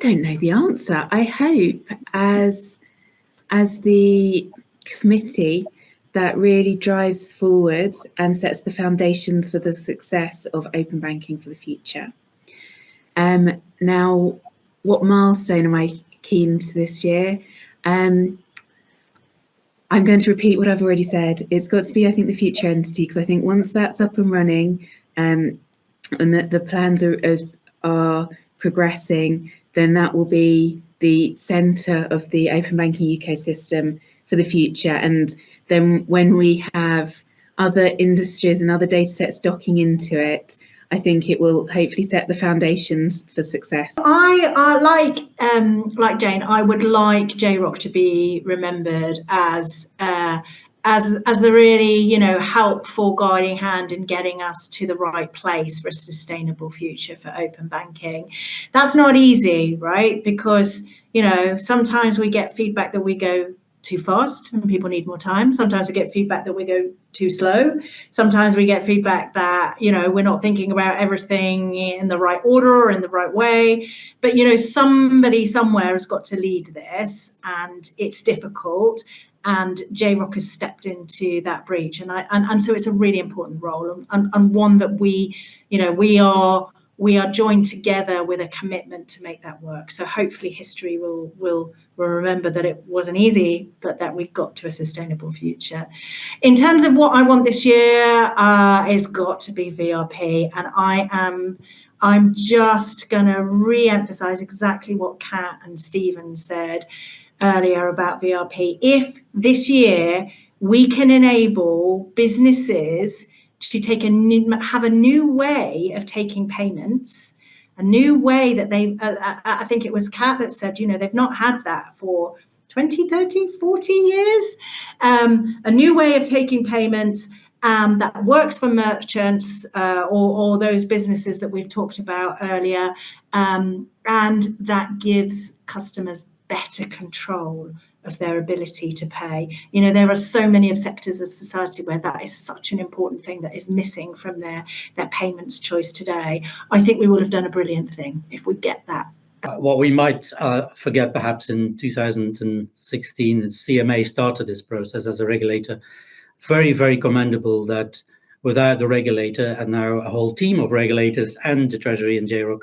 don't know the answer. I hope as the committee that really drives forward and sets the foundations for the success of open banking for the future. Now, what milestone am I keen to this year? I'm going to repeat what I've already said. It's got to be, I think, the future entity, because I think once that's up and running and that the plans are progressing, then that will be the centre of the open banking ecosystem for the future. And then when we have other industries and other data sets docking into it, I think it will hopefully set the foundations for success. I like Jane, I would like JROC to be remembered as the really, helpful guiding hand in getting us to the right place for a sustainable future for open banking. That's not easy, right? Because, sometimes we get feedback that we go too fast and people need more time. Sometimes we get feedback that we go too slow. Sometimes we get feedback that, we're not thinking about everything in the right order or in the right way. But, somebody somewhere has got to lead this, and it's difficult. And JROC has stepped into that breach. And so it's a really important role, and one that we are joined together with a commitment to make that work. So hopefully history will remember that it wasn't easy, but that we got to a sustainable future. In terms of what I want this year, it's got to be VRP. And I'm just going to re-emphasize exactly what Kat and Stephen said earlier about VRP. If this year we can enable businesses to have a new way of taking payments, a new way that I think it was Kat that said, they've not had that for 20, 30, 40 years. A new way of taking payments that works for merchants or those businesses that we've talked about earlier, and that gives customers better control of their ability to pay. There are so many of sectors of society where that is such an important thing that is missing from their payments choice today. I think we will have done a brilliant thing if we get that. What we might forget perhaps in 2016 is CMA started this process as a regulator. Very, very commendable that without the regulator, and now a whole team of regulators and the Treasury and JROC,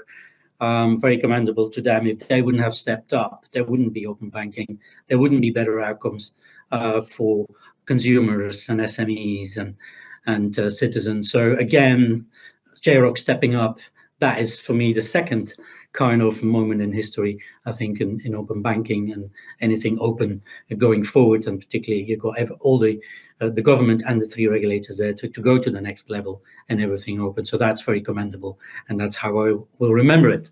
very commendable to them. If they wouldn't have stepped up, there wouldn't be open banking. There wouldn't be better outcomes for consumers and SMEs and citizens. So again, JROC stepping up, that is for me the second kind of moment in history, I think, in open banking and anything open going forward. And particularly you've got all the government and the three regulators there to go to the next level and everything open. So that's very commendable, and that's how I will remember it.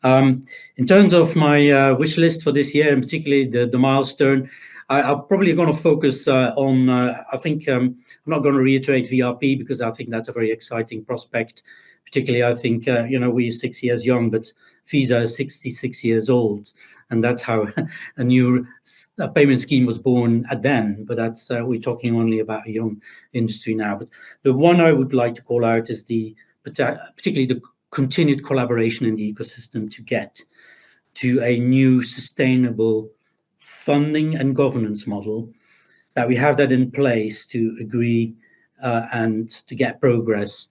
In terms of my wish list for this year, and particularly the milestone, I'm probably going to focus on, I think I'm not going to reiterate VRP because I think that's a very exciting prospect. Particularly, I think, we're 6 years young, but Visa is 66 years old. And that's how a new payment scheme was born at then. But that's we're talking only about a young industry now. But the one I would like to call out is particularly the continued collaboration in the ecosystem to get to a new sustainable funding and governance model, that we have that in place to agree and to get progress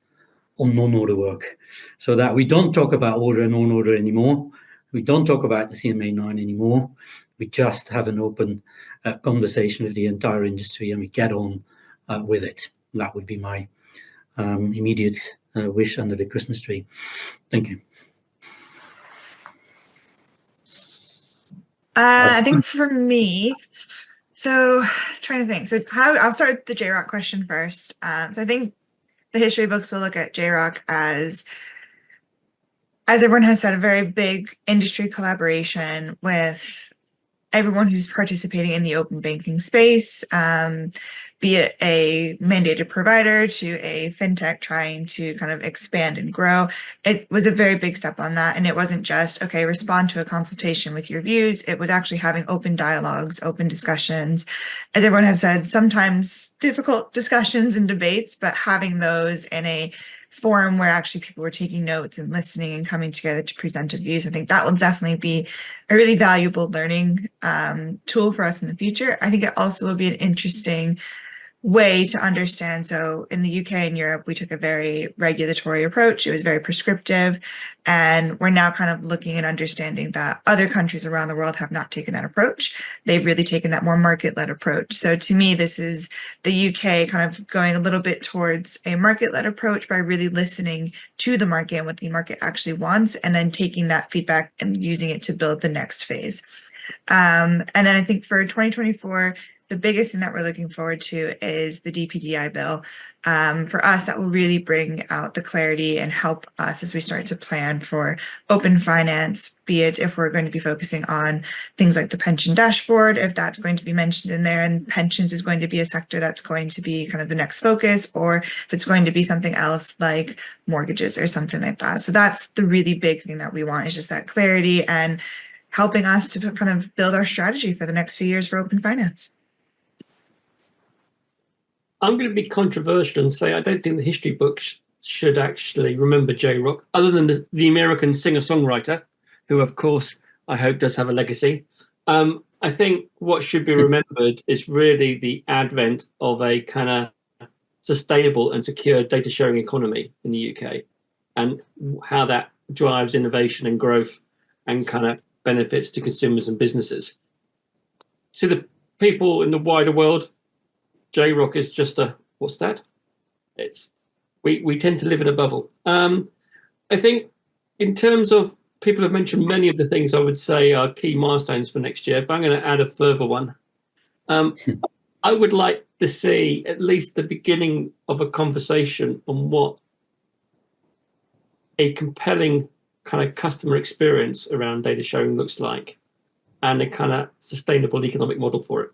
on non-order work, so that we don't talk about order and non-order anymore. We don't talk about the CMA 9 anymore. We just have an open conversation with the entire industry, and we get on with it. That would be my immediate wish under the Christmas tree. Thank you. I think for me, so trying to think. So I'll start with the JROC question first. So I think the history books will look at JROC as everyone has said, a very big industry collaboration with everyone who's participating in the open banking space, be it a mandated provider to a fintech trying to kind of expand and grow. It was a very big step on that. And it wasn't just, okay, respond to a consultation with your views. It was actually having open dialogues, open discussions. As everyone has said, sometimes difficult discussions and debates, but having those in a forum where actually people were taking notes and listening and coming together to present a views. I think that will definitely be a really valuable learning tool for us in the future. I think it also will be an interesting way to understand. So in the UK and Europe, we took a very regulatory approach. It was very prescriptive. And we're now kind of looking at understanding that other countries around the world have not taken that approach. They've really taken that more market-led approach. So to me, this is the UK kind of going a little bit towards a market-led approach by really listening to the market and what the market actually wants, and then taking that feedback and using it to build the next phase. And then I think for 2024, the biggest thing that we're looking forward to is the DPDI bill. For us, that will really bring out the clarity and help us as we start to plan for open finance, be it if we're going to be focusing on things like the pension dashboard, if that's going to be mentioned in there, and pensions is going to be a sector that's going to be kind of the next focus, or if it's going to be something else like mortgages or something like that. So that's the really big thing that we want, is just that clarity and helping us to kind of build our strategy for the next few years for open finance. I'm going to be controversial and say I don't think the history books should actually remember JROC, other than the American singer-songwriter, who, of course, I hope does have a legacy. I think what should be remembered is really the advent of a kind of sustainable and secure data sharing economy in the UK, and how that drives innovation and growth and kind of benefits to consumers and businesses. To the people in the wider world, JROC is just what's that? We tend to live in a bubble. I think in terms of, people have mentioned many of the things I would say are key milestones for next year, but I'm going to add a further one. I would like to see at least the beginning of a conversation on what a compelling kind of customer experience around data sharing looks like, and a kind of sustainable economic model for it.